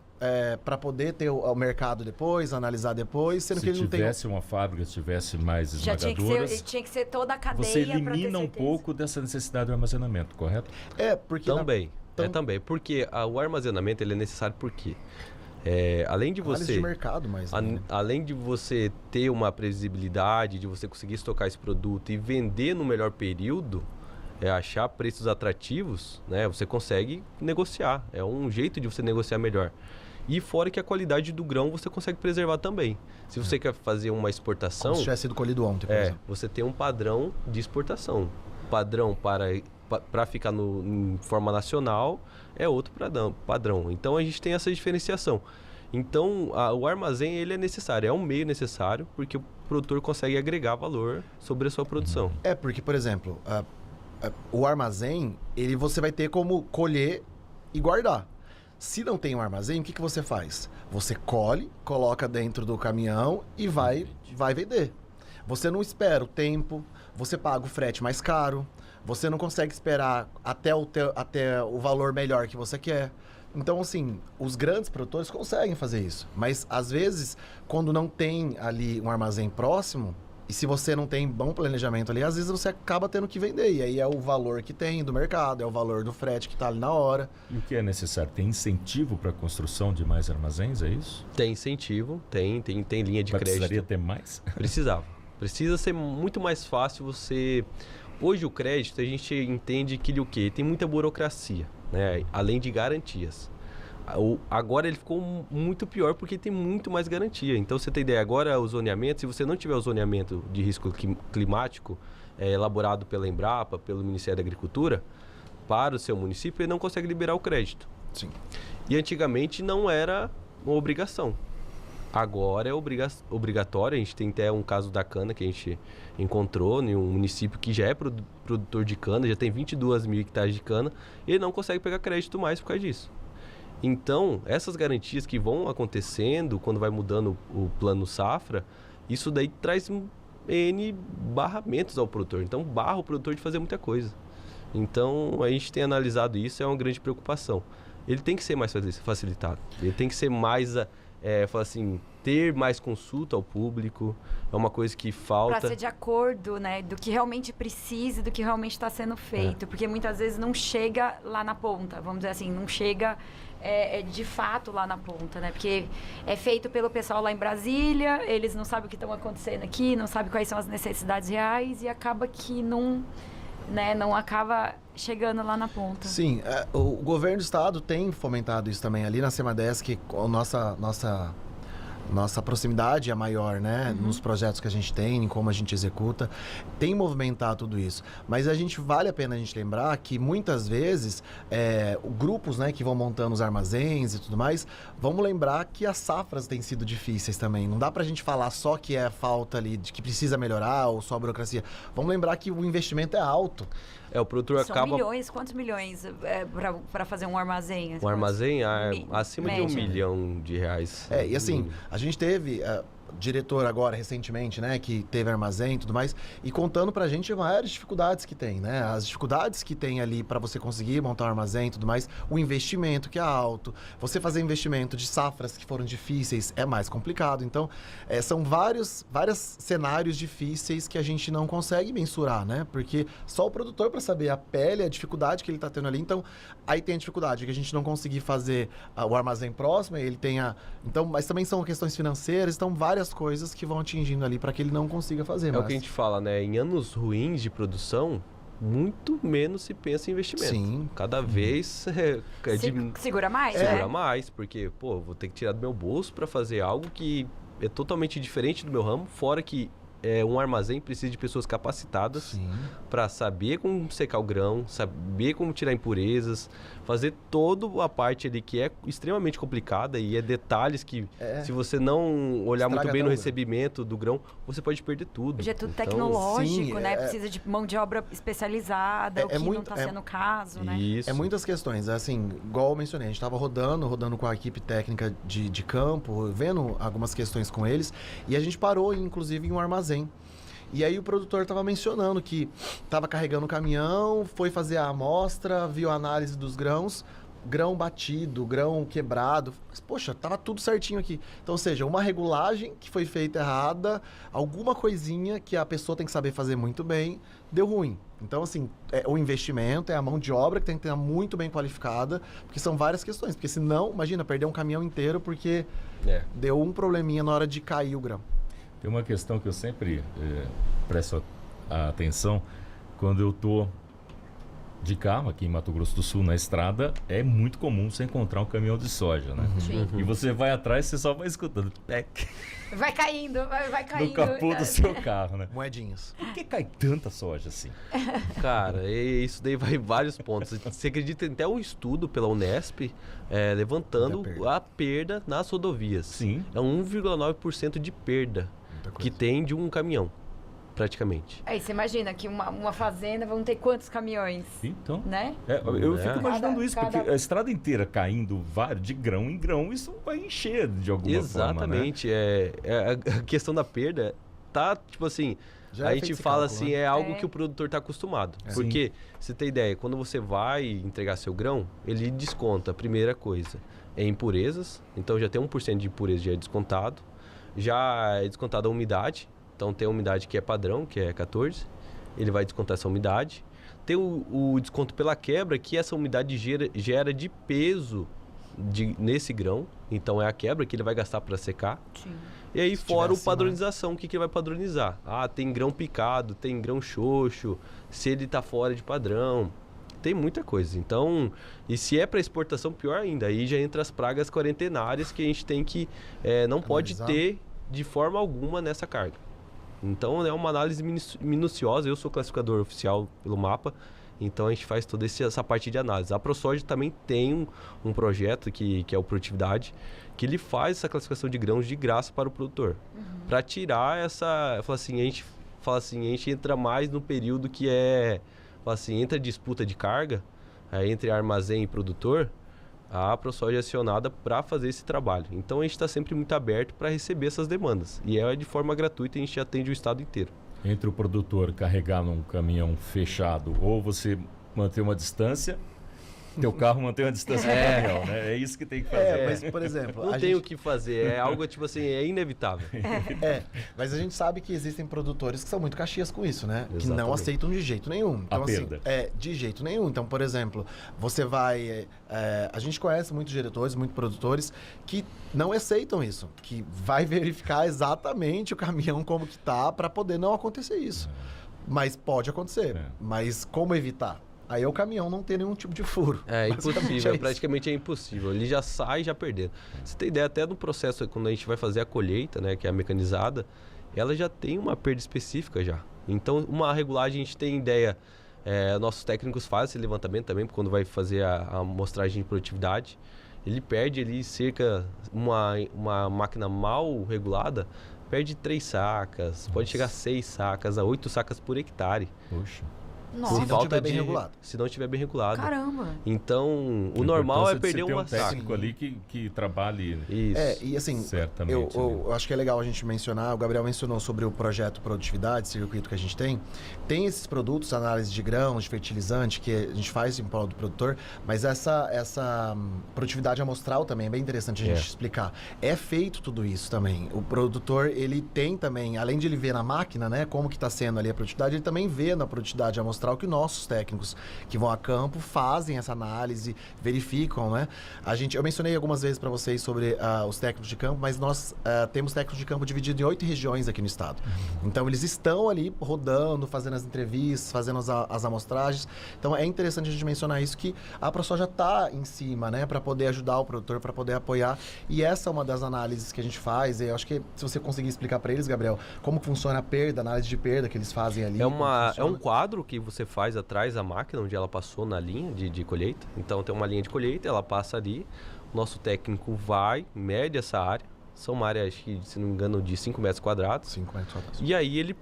para poder ter o mercado depois, analisar depois, sendo que ele não tem... Se tivesse uma fábrica, se tivesse mais esmagadoras... Tinha que ser toda a cadeia. Você elimina um pouco dessa necessidade de armazenamento, correto? Porque... Também. Porque o armazenamento ele é necessário porque... além de você... de mercado, mas... Além de você ter uma previsibilidade, de você conseguir estocar esse produto e vender no melhor período... achar preços atrativos, né? Você consegue negociar. É um jeito de você negociar melhor. E fora que a qualidade do grão você consegue preservar também. Se você quer fazer uma exportação... Como se tivesse sido colhido ontem, por exemplo. Você tem um padrão de exportação. Padrão para ficar em forma nacional é outro padrão. Então a gente tem essa diferenciação. Então o armazém ele é necessário, é um meio necessário, porque o produtor consegue agregar valor sobre a sua produção. Porque, por exemplo... o armazém, você vai ter como colher e guardar. Se não tem um armazém, o que você faz? Você colhe, coloca dentro do caminhão e vai vender. você não espera o tempo, você paga o frete mais caro, você não consegue esperar até o valor melhor que você quer. Então, assim, os grandes produtores conseguem fazer isso. Mas, às vezes, quando não tem ali um armazém próximo, e se você não tem bom planejamento ali, às vezes você acaba tendo que vender. E aí é o valor que tem do mercado, é o valor do frete que está ali na hora. E o que é necessário? Tem incentivo para a construção de mais armazéns, é isso? Tem incentivo, tem linha de Mas crédito. precisaria ter mais? Precisava. Precisa ser muito mais fácil você... Hoje o crédito, a gente entende que ele o quê? Tem muita burocracia, né? Além de garantias. Agora ele ficou muito pior porque tem muito mais garantia. Então, você tem ideia, agora o zoneamento, se você não tiver o zoneamento de risco climático elaborado pela Embrapa, pelo Ministério da Agricultura, para o seu município, ele não consegue liberar o crédito. Sim. E antigamente não era uma obrigação. Agora é obrigatório. A gente tem até um caso da cana que a gente encontrou em um município que já é produtor de cana, já tem 22 mil hectares de cana, e ele não consegue pegar crédito mais por causa disso. Então, essas garantias que vão acontecendo quando vai mudando o plano safra, isso daí traz N barramentos ao produtor. Então, barra o produtor de fazer muita coisa. Então, a gente tem analisado isso, é uma grande preocupação. Ele tem que ser mais facilitado. Ele tem que ser mais, falar assim, ter mais consulta ao público. É uma coisa que falta. Para ser de acordo, né, do que realmente precisa e do que realmente está sendo feito. Porque muitas vezes não chega lá na ponta, vamos dizer assim, não chega de fato lá na ponta, né? Porque é feito pelo pessoal lá em Brasília, eles não sabem o que estão acontecendo aqui, não sabem quais são as necessidades reais e acaba que não acaba chegando lá na ponta. Sim, o governo do estado tem fomentado isso também. Ali na Semadesc, nossa proximidade é maior, né? Nos projetos que a gente tem, em como a gente executa, tem movimentado tudo isso. Mas vale a pena a gente lembrar que muitas vezes grupos, né, que vão montando os armazéns e tudo mais, vamos lembrar que as safras têm sido difíceis também. Não dá pra gente falar só que é falta ali, de que precisa melhorar ou só burocracia. Vamos lembrar que o investimento é alto. O produtor São acaba... milhões? Quantos milhões para fazer um armazém? Um armazém acima de média. R$1 milhão. E assim, a gente teve diretor agora, recentemente, né, que teve armazém e tudo mais, e contando pra gente as maiores dificuldades que tem, né? As dificuldades que tem ali para você conseguir montar um armazém e tudo mais, o investimento que é alto, você fazer investimento de safras que foram difíceis é mais complicado. Então, são vários cenários difíceis que a gente não consegue mensurar, né? Porque só o produtor para saber a pele, a dificuldade que ele tá tendo ali. Então, aí tem a dificuldade que a gente não conseguir fazer o armazém próximo, ele tenha... Então, mas também são questões financeiras, então várias coisas que vão atingindo ali para que ele não consiga fazer. O que a gente fala, né? Em anos ruins de produção, muito menos se pensa em investimento. Sim. Cada vez segura mais, segura né? mais, porque, vou ter que tirar do meu bolso para fazer algo que é totalmente diferente do meu ramo, fora que um armazém precisa de pessoas capacitadas para saber como secar o grão, saber como tirar impurezas, fazer toda a parte ali que é extremamente complicada e detalhes que se você não olhar Estraga muito bem no tudo. recebimento do grão, você pode perder tudo. Hoje é tudo Então, tecnológico, sim, né? Precisa de mão de obra especializada, o que não está sendo o caso, né? Isso. É muitas questões, assim, igual eu mencionei, a gente estava rodando com a equipe técnica de campo, vendo algumas questões com eles, e a gente parou, inclusive, em um armazém. E aí o produtor estava mencionando que estava carregando o caminhão, foi fazer a amostra, viu a análise dos grãos, grão batido, grão quebrado. Mas, poxa, tava tudo certinho aqui. Então, ou seja, uma regulagem que foi feita errada, alguma coisinha que a pessoa tem que saber fazer muito bem, deu ruim. Então, assim, o investimento, a mão de obra que tem que estar muito bem qualificada, porque são várias questões. Porque senão, imagina, perder um caminhão inteiro porque deu um probleminha na hora de cair o grão. Tem uma questão que eu sempre presto atenção quando eu estou de carro aqui em Mato Grosso do Sul na estrada, é muito comum você encontrar um caminhão de soja, né? Sim. E você vai atrás, você só vai escutando Vai caindo, vai caindo. no capô do seu carro, né? Moedinhas. Por que cai tanta soja assim? Cara, isso daí vai em vários pontos. Você acredita em até um estudo pela Unesp levantando a perda nas rodovias. Sim. É 1,9% de perda que tem de um caminhão, praticamente. Aí você imagina que uma fazenda vão ter quantos caminhões, Então, né? eu fico imaginando isso, Cada- porque a estrada inteira caindo de grão em grão, isso vai encher de alguma forma, né? Exatamente. A questão da perda tá, tipo assim, Já a é gente feito esse fala cálculo, assim, né? é algo É. que o produtor tá acostumado. É. Porque, você tem ideia, quando você vai entregar seu grão, ele desconta, a primeira coisa, é impurezas, então já tem 1% de impureza, já é descontado. Já é descontada a umidade, então tem a umidade que é padrão, que é 14, ele vai descontar essa umidade. Tem o desconto pela quebra, que essa umidade gera de peso nesse grão, então é a quebra que ele vai gastar para secar. Sim. E aí Se fora tiver o acima, padronização, o que ele vai padronizar? Ah, tem grão picado, tem grão xoxo, se ele tá fora de padrão, tem muita coisa. Então, e se é para exportação, pior ainda, aí já entra as pragas quarentenárias que a gente tem que, não pode Analisar. ter de forma alguma nessa carga. Então é uma análise minuciosa, eu sou classificador oficial pelo MAPA, então a gente faz toda essa parte de análise. A ProSoja também tem um projeto que é o Produtividade, que ele faz essa classificação de grãos de graça para o produtor. Para tirar essa... A gente fala assim, a gente entra mais no período que fala assim, entre a disputa de carga, entre armazém e produtor, a ProSoja é acionada para fazer esse trabalho. Então a gente está sempre muito aberto para receber essas demandas. E de forma gratuita, a gente atende o estado inteiro. Entre o produtor carregar num caminhão fechado ou você manter uma distância, teu carro mantém uma distância do caminhão, né? É isso que tem que fazer. Mas, por exemplo... Não a tem gente- o que fazer, é algo tipo assim, é inevitável. Mas a gente sabe que existem produtores que são muito caxias com isso, né? Que não Exatamente. aceitam de jeito nenhum. Então, A perda. de jeito nenhum. Então, por exemplo, você vai... a gente conhece muitos diretores, muitos produtores que não aceitam isso. Que vai verificar exatamente o caminhão como que tá para poder não acontecer isso. Mas pode acontecer. É. Mas como evitar? Aí é o caminhão não ter nenhum tipo de furo. É Basicamente impossível, isso. praticamente é impossível. Ele já sai já perdendo. Você tem ideia, até no processo, quando a gente vai fazer a colheita, né, que é a mecanizada, ela já tem uma perda específica já. Então, uma regulagem, a gente tem ideia, nossos técnicos fazem esse levantamento também, quando vai fazer a amostragem de produtividade. Ele perde ali cerca, uma máquina mal regulada, perde 3 sacas, pode chegar a 6 sacas, a 8 sacas por hectare. Puxa. Nossa, Se não Falta tiver bem de- regulado. Se não estiver bem regulado. caramba. Então, o A normal é importância de perder você ter uma um saca. técnico ali que trabalhe Isso. E assim, certamente. eu acho que é legal a gente mencionar, o Gabriel mencionou sobre o projeto Produtividade, circuito que a gente tem. Tem esses produtos, análise de grãos, de fertilizante, que a gente faz em prol do produtor, mas essa produtividade amostral também é bem interessante a gente explicar. É feito tudo isso também. O produtor, ele tem também, além de ele ver na máquina, né, como que está sendo ali a produtividade, ele também vê na produtividade amostral que nossos técnicos que vão a campo fazem essa análise, verificam, né? Eu mencionei algumas vezes para vocês sobre os técnicos de campo, mas nós temos técnicos de campo divididos em 8 regiões aqui no estado. Então, eles estão ali rodando, fazendo as entrevistas, fazendo as amostragens. Então, é interessante a gente mencionar isso, que a ProSoja está em cima, né? Para poder ajudar o produtor, para poder apoiar. E essa é uma das análises que a gente faz. E eu acho que se você conseguir explicar para eles, Gabriel, como funciona a perda, a análise de perda que eles fazem ali. É como um funciona. quadro que você faz atrás da máquina, onde ela passou na linha de colheita. Então tem uma linha de colheita, ela passa ali. O nosso técnico vai, mede essa área. São uma área, acho que, se não me engano, de 5 metros quadrados. 50 quadrados. E aí ele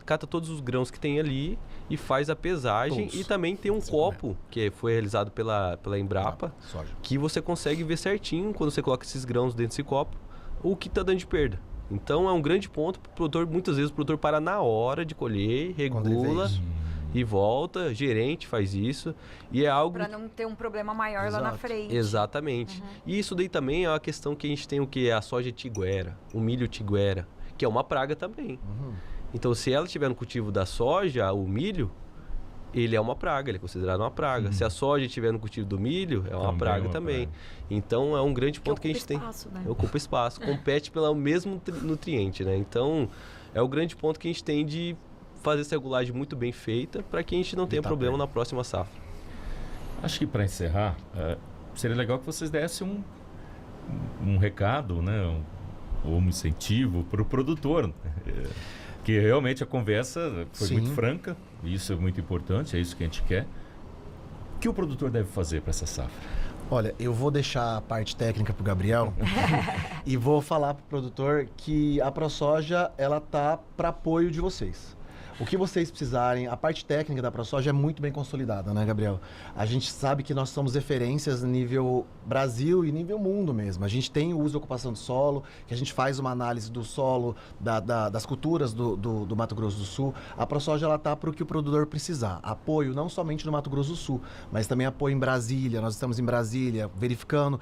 cata todos os grãos que tem ali e faz a pesagem. Todos. E também tem um 5 copo, que foi realizado pela Embrapa, Soja. que você consegue ver certinho, quando você coloca esses grãos dentro desse copo, o que está dando de perda. Então é um grande ponto para o produtor. Muitas vezes o produtor para na hora de colher, Quando ele vê regula isso. e volta. Gerente faz isso. E é algo... Pra não ter um problema maior lá na Exato. frente. Exatamente. E isso daí também é uma questão que a gente tem o que? A soja tiguera, o milho tiguera, que é uma praga também. Então se ela estiver no cultivo da soja, o milho, ele é uma praga, ele é considerado uma praga. Se a soja estiver no cultivo do milho, é uma Também praga é uma também. praga. Então é um grande Que ponto que a ocupa gente tem. espaço, né? Ocupa espaço, compete pelo mesmo nutriente, né? Então é o grande ponto que a gente tem de fazer essa regulagem muito bem feita para que a gente não tenha Evitar problema perda. na próxima safra. Acho que para encerrar, seria legal que vocês dessem um recado, né? Um incentivo para o produtor. Que realmente a conversa foi Sim. muito franca, e isso é muito importante, é isso que a gente quer. O que o produtor deve fazer para essa safra? Olha, eu vou deixar a parte técnica pro Gabriel e vou falar pro produtor que a ProSoja, ela tá para apoio de vocês. O que vocês precisarem, a parte técnica da ProSoja é muito bem consolidada, né, Gabriel? A gente sabe que nós somos referências nível Brasil e nível mundo mesmo. A gente tem o uso e ocupação do solo, que a gente faz uma análise do solo, das culturas do Mato Grosso do Sul. A ProSoja, ela tá para o que o produtor precisar. Apoio não somente no Mato Grosso do Sul, mas também apoio em Brasília. Nós estamos em Brasília, verificando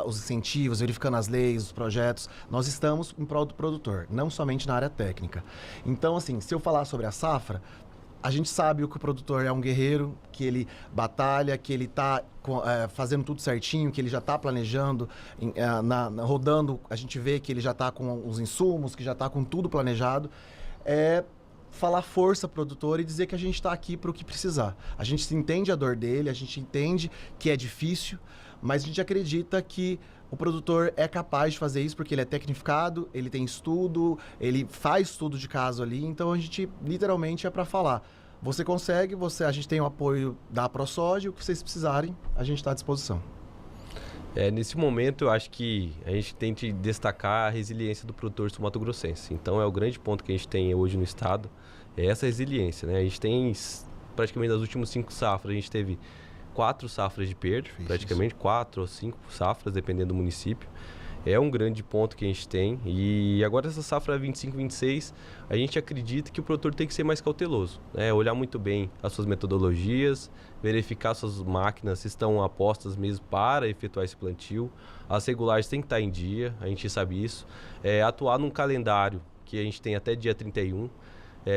os incentivos, verificando as leis, os projetos. Nós estamos em prol do produtor, não somente na área técnica. Então, assim, se eu falar sobre a safra, a gente sabe que o produtor é um guerreiro, que ele batalha, que ele está fazendo tudo certinho, que ele já está planejando, rodando, a gente vê que ele já está com os insumos, que já está com tudo planejado. Falar força produtor e dizer que a gente está aqui para o que precisar. A gente entende a dor dele, a gente entende que é difícil, mas a gente acredita que o produtor é capaz de fazer isso porque ele é tecnificado, ele tem estudo, ele faz estudo de caso ali, então a gente literalmente é para falar. Você consegue, a gente tem o apoio da ProSoja, o que vocês precisarem, a gente está à disposição. Nesse momento, eu acho que a gente tem que destacar a resiliência do produtor sul-mato-grossense. Então, é o grande ponto que a gente tem hoje no estado, é essa resiliência, né? A gente tem, praticamente, nas últimas 5 safras, a gente teve 4 safras de perda, praticamente 4 ou 5 safras, dependendo do município. É um grande ponto que a gente tem. E agora essa safra 25-26, a gente acredita que o produtor tem que ser mais cauteloso, né? Olhar muito bem as suas metodologias, verificar suas máquinas se estão apostas mesmo para efetuar esse plantio. As regulagens têm que estar em dia, a gente sabe isso. Atuar num calendário que a gente tem até dia 31.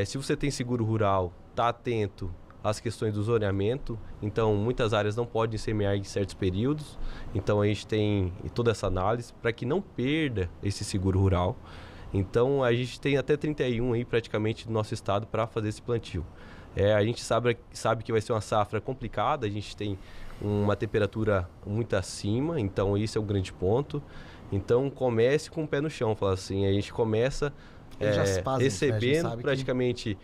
Se você tem seguro rural, tá atento as questões do zoneamento, então muitas áreas não podem semear em certos períodos, então a gente tem toda essa análise para que não perda esse seguro rural. Então a gente tem até 31 aí praticamente no nosso estado para fazer esse plantio. A gente sabe que vai ser uma safra complicada, a gente tem uma temperatura muito acima, então isso é um grande ponto. Então comece com o pé no chão, fala assim, a gente começa recebendo praticamente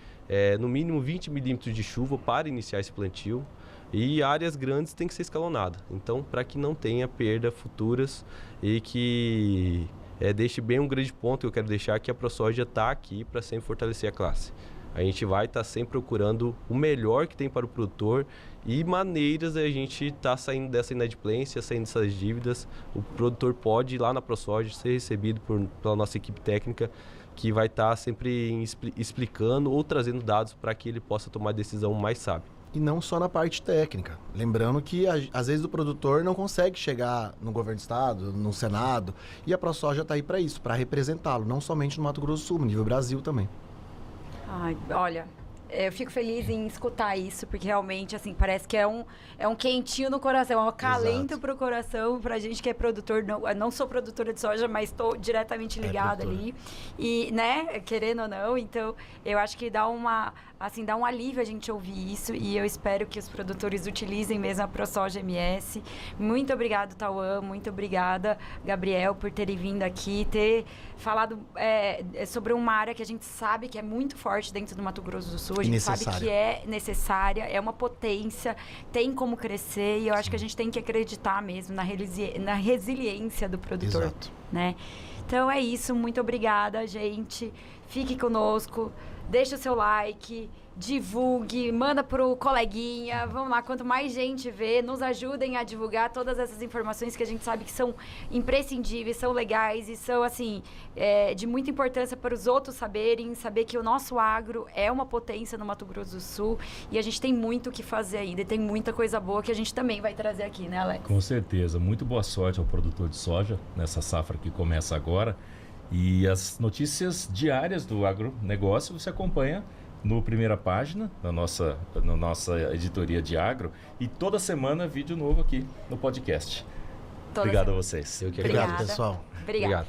no mínimo 20 milímetros de chuva para iniciar esse plantio, e áreas grandes tem que ser escalonada, então para que não tenha perda futuras e que deixe bem um grande ponto que eu quero deixar, que a ProSoja está aqui para sempre fortalecer a classe. A gente vai estar sempre procurando o melhor que tem para o produtor e maneiras de a gente estar saindo dessa inadimplência, saindo dessas dívidas. O produtor pode ir lá na ProSoja, ser recebido pela nossa equipe técnica, que vai estar sempre explicando ou trazendo dados para que ele possa tomar a decisão mais sábia. E não só na parte técnica. Lembrando que, às vezes, o produtor não consegue chegar no governo do estado, no Senado, e a ProSoja está aí para isso, para representá-lo, não somente no Mato Grosso do Sul, no nível Brasil também. Ai, olha, eu fico feliz em escutar isso, porque realmente, assim, parece que é um quentinho no coração, é um acalento para o coração, para a gente que é produtor. Não sou produtora de soja, mas estou diretamente ligada ali. E, né, querendo ou não, então, eu acho que dá um alívio a gente ouvir isso, e eu espero que os produtores utilizem mesmo a ProSoja MS. Muito obrigado, Tauan, muito obrigada, Gabriel, por terem vindo aqui, ter falado sobre uma área que a gente sabe que é muito forte dentro do Mato Grosso do Sul, a gente sabe que é necessária, é uma potência, tem como crescer, e eu acho que a gente tem que acreditar mesmo na resiliência do produtor. Exato. Né? Então é isso, muito obrigada, gente. Fique conosco, deixa o seu like, divulgue, manda pro coleguinha, vamos lá, quanto mais gente vê, nos ajudem a divulgar todas essas informações que a gente sabe que são imprescindíveis, são legais e são, assim, de muita importância para os outros saber que o nosso agro é uma potência no Mato Grosso do Sul, e a gente tem muito o que fazer ainda, e tem muita coisa boa que a gente também vai trazer aqui, né, Alex? Com certeza, muito boa sorte ao produtor de soja nessa safra que começa agora, e as notícias diárias do agronegócio você acompanha no Primeira Página, na nossa editoria de agro, e toda semana vídeo novo aqui no podcast. Obrigado a vocês. Eu que Obrigado, agradeço. pessoal. Obrigada.